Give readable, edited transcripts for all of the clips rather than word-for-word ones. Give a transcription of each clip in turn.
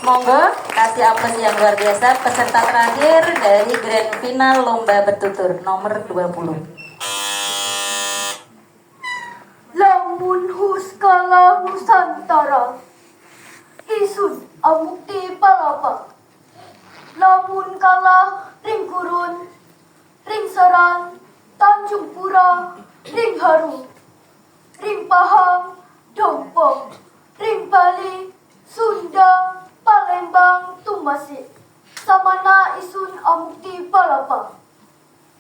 Monggo kasih aplaus yang luar biasa peserta terakhir dari grand final lomba bertutur nomor 20. Lamun huskala Nusantara isun amukti palapa. Lamun kalah ring gurun, ring serang, Tanjung Pura, ring Haru, ring Pahang, Dompo, ring Bali, Sunda, Palembang, Tumbasi. Samana isun amukti palapa.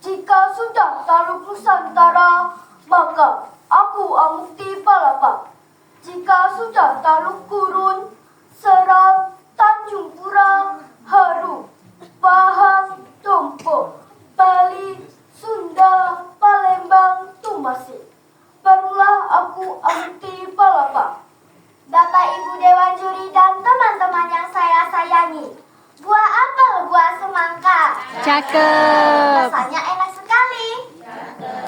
Jika sudah taluk Nusantara, maka aku amukti palapa. Jika sudah taluk gurun, serang, Tanjung Pura, Haru, Pahang, Dompo, Bali, Sunda, Palembang, Tumbasi, barulah aku amukti palapa. Bapak Ibu Dewan Juri dan teman-teman yang saya sayangi, buah apel, buah semangka. Cakep. Rasanya enak sekali.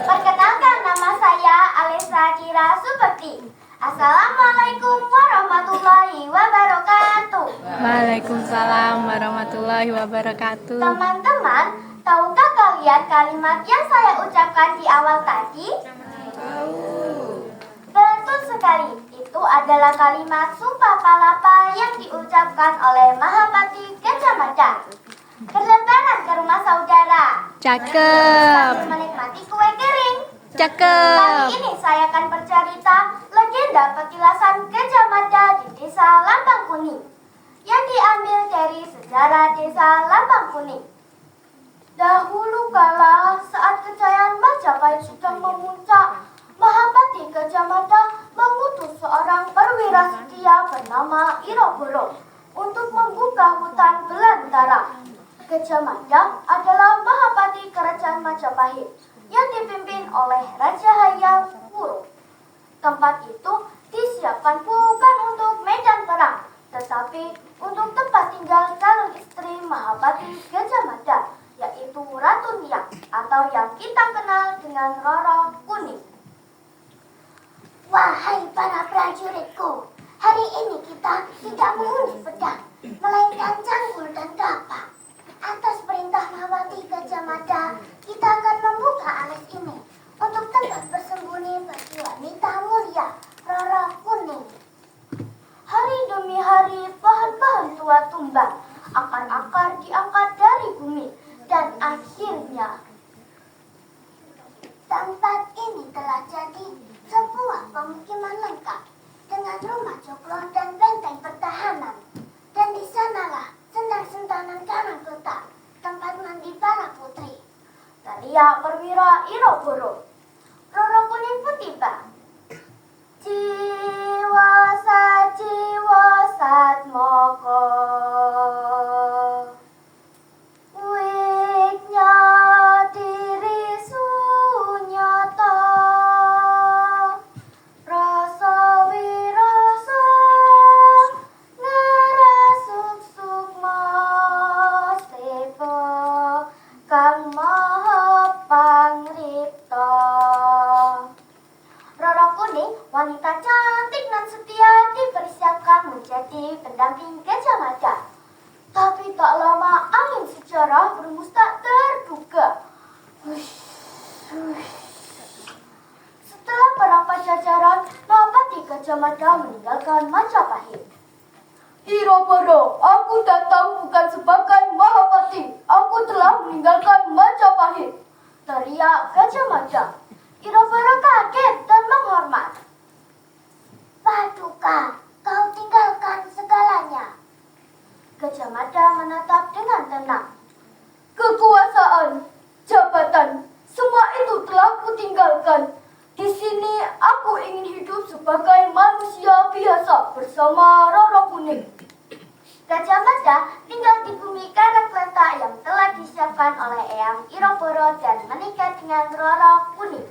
Perkenalkan, nama saya Alessa Kira Supeti. Assalamualaikum warahmatullahi wabarakatuh. Waalaikumsalam warahmatullahi wabarakatuh. Teman-teman, tahukah kalian kalimat yang saya ucapkan di awal tadi? Betul sekali, itu adalah kalimat Sumpah Palapa yang diucapkan oleh Mahapati Gajah Mada. Berlebaran ke rumah saudara, Cakep. sambil menikmati kue kering. Kali Cakep. ini saya akan bercerita legenda petilasan Gajah Mada di Desa Lambang Kuning yang diambil dari sejarah Desa Lambang Kuning. Dahulu kala saat kejayaan Majapahit sedang memuncak, Mahapati Gajah Mada mengutus seorang perwira setia bernama Iroboro untuk membuka hutan belantara. Gajah Mada adalah Mahapati Kerajaan Majapahit yang dipimpin oleh Raja Hayam Wuruk. Tempat itu disiapkan bukan untuk medan perang, tetapi untuk tempat tinggal calon istri Mahapati Gajah Mada, yaitu Ratu Niang atau yang kita kenal dengan Roro Kuning. Wahai para prajuritku, hari ini kita tidak mengundi pedang, melainkan cangkul dan kapak. Atas perintah Mahapati Gajah Mada, kita akan membuka alas ini untuk tempat bersembunyi bagi wanita mulia Roro Kuning. Hari demi hari, pohon-pohon tua tumbang, akar-akar diangkat dari bumi, dan akhirnya tempat ini telah jadi sebuah pemukiman lengkap dengan rumah coklon dan benteng pertahanan. Dan di sanalah sendang-sentanan karang kota, tempat mandi para putri. Teriak perwira Iroboro. Roro Kuning pun tiba. Jiwa sat moko, wiknya diri sunyata, rasa wirasa ngerasuk sukma sepo kang maha pangripta. Roro Kuning, wanita cantik dan setia, dipersiapkan menjadi pendamping Gajah Mada. Tapi tak lama angin sejarah berembus tak terduga. Setelah perang Pajajaran, Mahapati Gajah Mada meninggalkan Majapahit. Iroboro, aku datang bukan sebagai Mahapati. Aku telah meninggalkan Majapahit. Teriak Gajah Mada. Iroboro kaget dan menghormat. Paduka, kau tinggalkan segalanya. Gajah Mada menatap dengan tenang. Kekuasaan, jabatan, semua itu telah kutinggalkan. Di sini aku ingin hidup sebagai manusia biasa bersama Roro Kuning. Gajah Mada tinggal di bumi Karangkleta yang telah disiapkan oleh Eyang Iroboro dan menikah dengan Roro Kuning.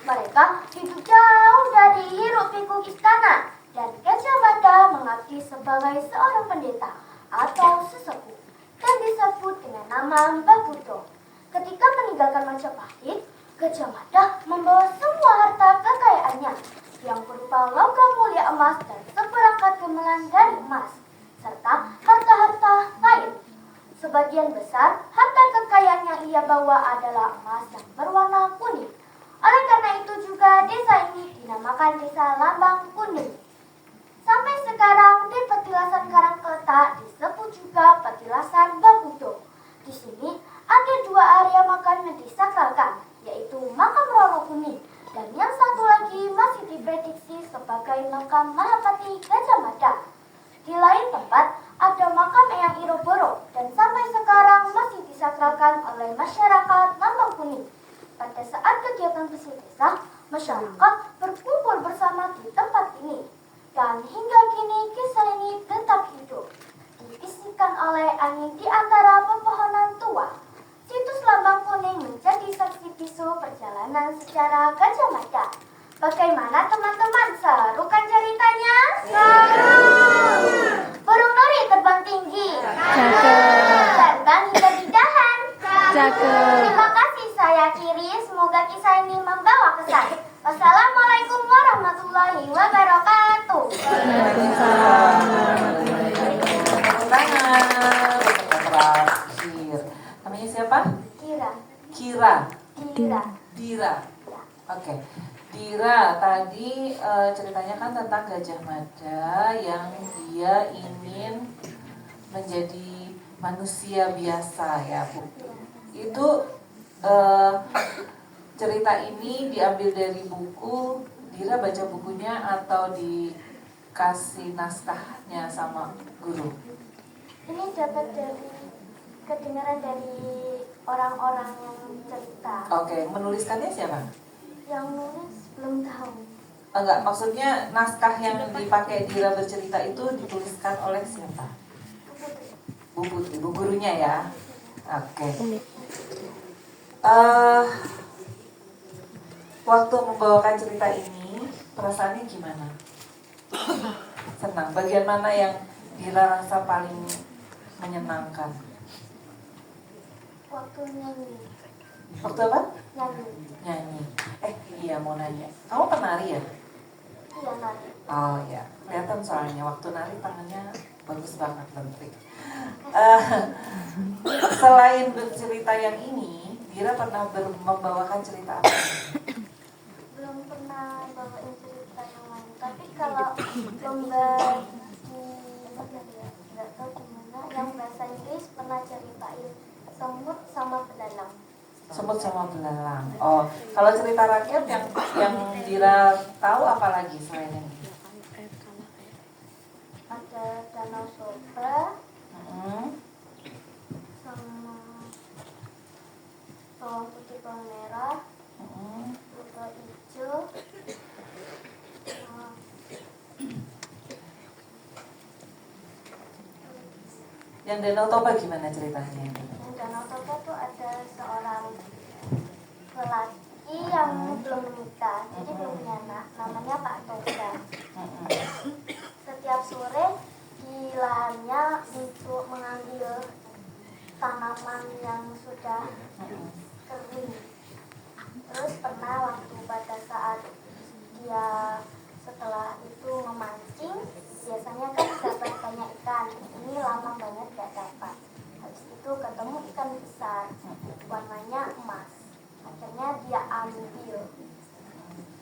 Mereka hidup jauh dari hiruk-pikuk istana, dan Gajah Mada mengabdi sebagai seorang pendeta atau sesepuh dan disebut dengan nama Mbah Budo. Ketika meninggalkan Majapahit, Gajah Mada membawa semua harta kekayaannya yang berupa logam mulia emas dan seperangkat gamelan dari emas, serta harta Sebagian besar harta kekayaan yang ia bawa adalah emas yang berwarna kuning. Oleh karena itu juga desa ini dinamakan Desa Lambang Kuning. Sampai sekarang di petilasan Karangkletak disebut juga petilasan Babudo. Di sini ada 2 area makam yang disakralkan, yaitu makam Roro Kuning dan yang satu lagi masih diprediksi sebagai makam Mahapati Gajah Mada. Di lain tempat ada makam Eyang Iroboro dan sampai sekarang masih disakralkan oleh masyarakat Lambang Kuning. Pada saat kegiatan bersih desa, masyarakat berkumpul bersama di tempat ini. Dan hingga kini kisah ini tetap hidup. Diisikan oleh angin di antara pepohonan tua. Situs Lambang Kuning menjadi saksi bisu perjalanan sejarah Gajah Mada. Bagaimana teman-teman, serukan ceritanya? Burung nuri terbang tinggi. Cakep. Terbang hingga di dahan. Cakep. Terima kasih saya Kiri, semoga kisah ini membawa kesan. Wassalamualaikum warahmatullahi wabarakatuh. Waalaikumsalam. Tepuk tangan. Terakhir. Namanya siapa? Kira, Kira. Kira. Dira. Oke. Dira tadi ceritanya kan tentang Gajah Mada yang dia ingin menjadi manusia biasa ya Bu. Itu cerita ini diambil dari buku. Dira baca bukunya atau dikasih naskahnya sama guru? Ini dapat dari kedengaran dari orang-orang yang cerita. Oke, menuliskannya siapa? Yang nulis belum tahu. Enggak, maksudnya naskah yang dipakai Dira bercerita itu dituliskan oleh siapa? Bu Putri, bu gurunya ya. Oke. Waktu membawakan cerita ini, perasaannya gimana? Senang. Bagian mana yang Dira rasa paling menyenangkan? Waktu nyanyi. Waktu apa? Nyanyi. Nyanyi. Iya mau nanya. Kamu penari ya? Iya, nari. Oh ya, kelihatan soalnya waktu nari tangannya bagus banget, menteri. Selain bercerita yang ini, Dira pernah membawakan cerita apa? Belum pernah bawain cerita yang lain. Tapi kalau lomba di mana ya? Nggak tahu gimana. Yang bahasa Inggris pernah ceritain semut sama belalang. Semut sama belalang. Oh, kalau cerita rakyat yang Dira tahu apa lagi selain ini? Ada Danau Toba Mm-mm. sama bawang putih bawang merah, Mm-mm. luka hijau, Yang Danau Toba gimana ceritanya? yang Danau Toba tuh ada seorang lelaki yang belum menikah, jadi belum punya anak, namanya Pak Toba. Mm-mm. Setiap sore di lahannya untuk mengambil tanaman yang sudah Mm-mm. kering. Terus pernah waktu pada saat dia setelah itu memancing, biasanya kan dapat banyak ikan. Ini lama banget gak dapat. Habis itu ketemu ikan besar, warnanya emas. Akhirnya dia ambil,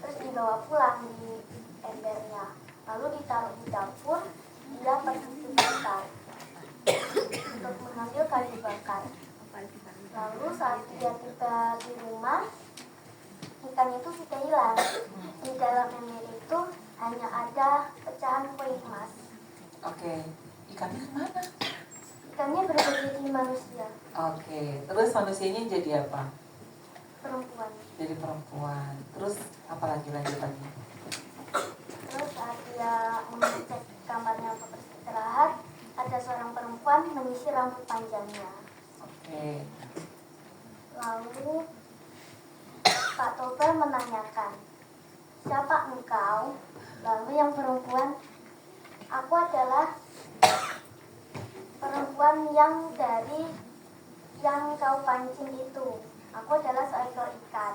terus dibawa pulang di embernya. Lalu ditaruh di dapur, dia pergi dibakar untuk mengambil kayu bakar. Lalu saat dia tiba di rumah, ikan itu sudah hilang. Di dalam ember itu hanya ada pecahan koin emas. Oke, ikannya kemana? Ikannya berubah jadi manusia, Oke, terus manusianya jadi apa? perempuan. Jadi perempuan. Terus apa lagi lanjutannya? Terus saat dia mengecek kamarnya untuk beristirahat, ada seorang perempuan menyisir rambut panjangnya. Oke. Lalu Pak Toba menanyakan, siapa engkau? Lalu yang perempuan, aku adalah perempuan yang dari yang kau pancing itu. Aku adalah seekor ikan.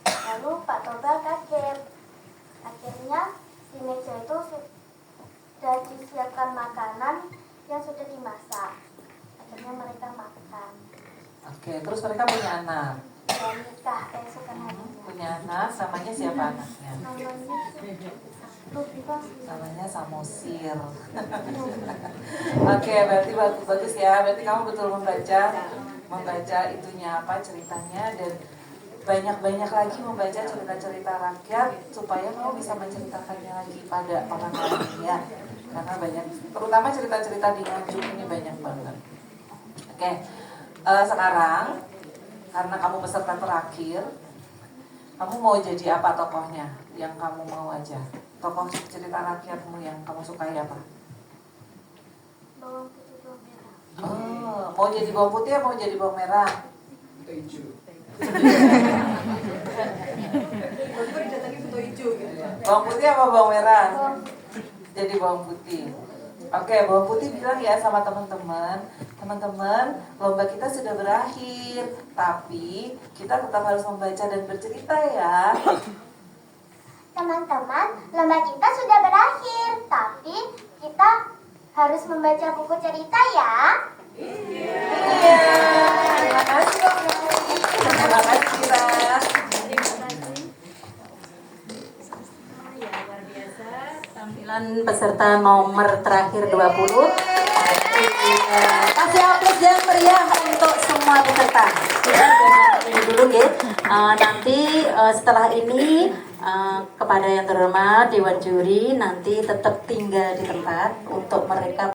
Lalu Pak Toba kaget. Akhirnya di meja itu sudah disiapkan makanan yang sudah dimasak. akhirnya mereka makan. Oke, terus mereka punya anak. Dan nikah keesokan harinya. Punya anak, namanya siapa anaknya? Namanya Samosir. Oke, berarti bagus ya. Berarti kamu betul membaca itunya apa ceritanya, dan banyak-banyak lagi membaca cerita-cerita rakyat supaya kamu bisa menceritakannya lagi pada orang lain ya. Karena banyak, terutama cerita-cerita di Nganjuk ini banyak banget. Oke, sekarang karena kamu peserta terakhir, kamu mau jadi apa tokohnya? Yang kamu mau aja. Tokoh cerita rakyatmu yang kamu sukai apa? Bawang putih, bawang merah. Oh, mau jadi bawang putih atau mau jadi bawang merah? Bawang putih apa bawang merah? Jadi bawang putih. Oke, bawang putih bilang ya sama teman-teman, lomba kita sudah berakhir, tapi kita tetap harus membaca dan bercerita ya. Teman-teman, lomba kita sudah berakhir, tapi kita harus membaca buku cerita ya. Iya. Terima kasih Bang Rai. Terima kasih Kira. Tampilan peserta nomor terakhir 20. Kasih aplaus yang meriah untuk semua peserta. Ini dulu ya. Nanti setelah ini kepada yang terhormat Dewan Juri nanti tetap tinggal di tempat untuk mereka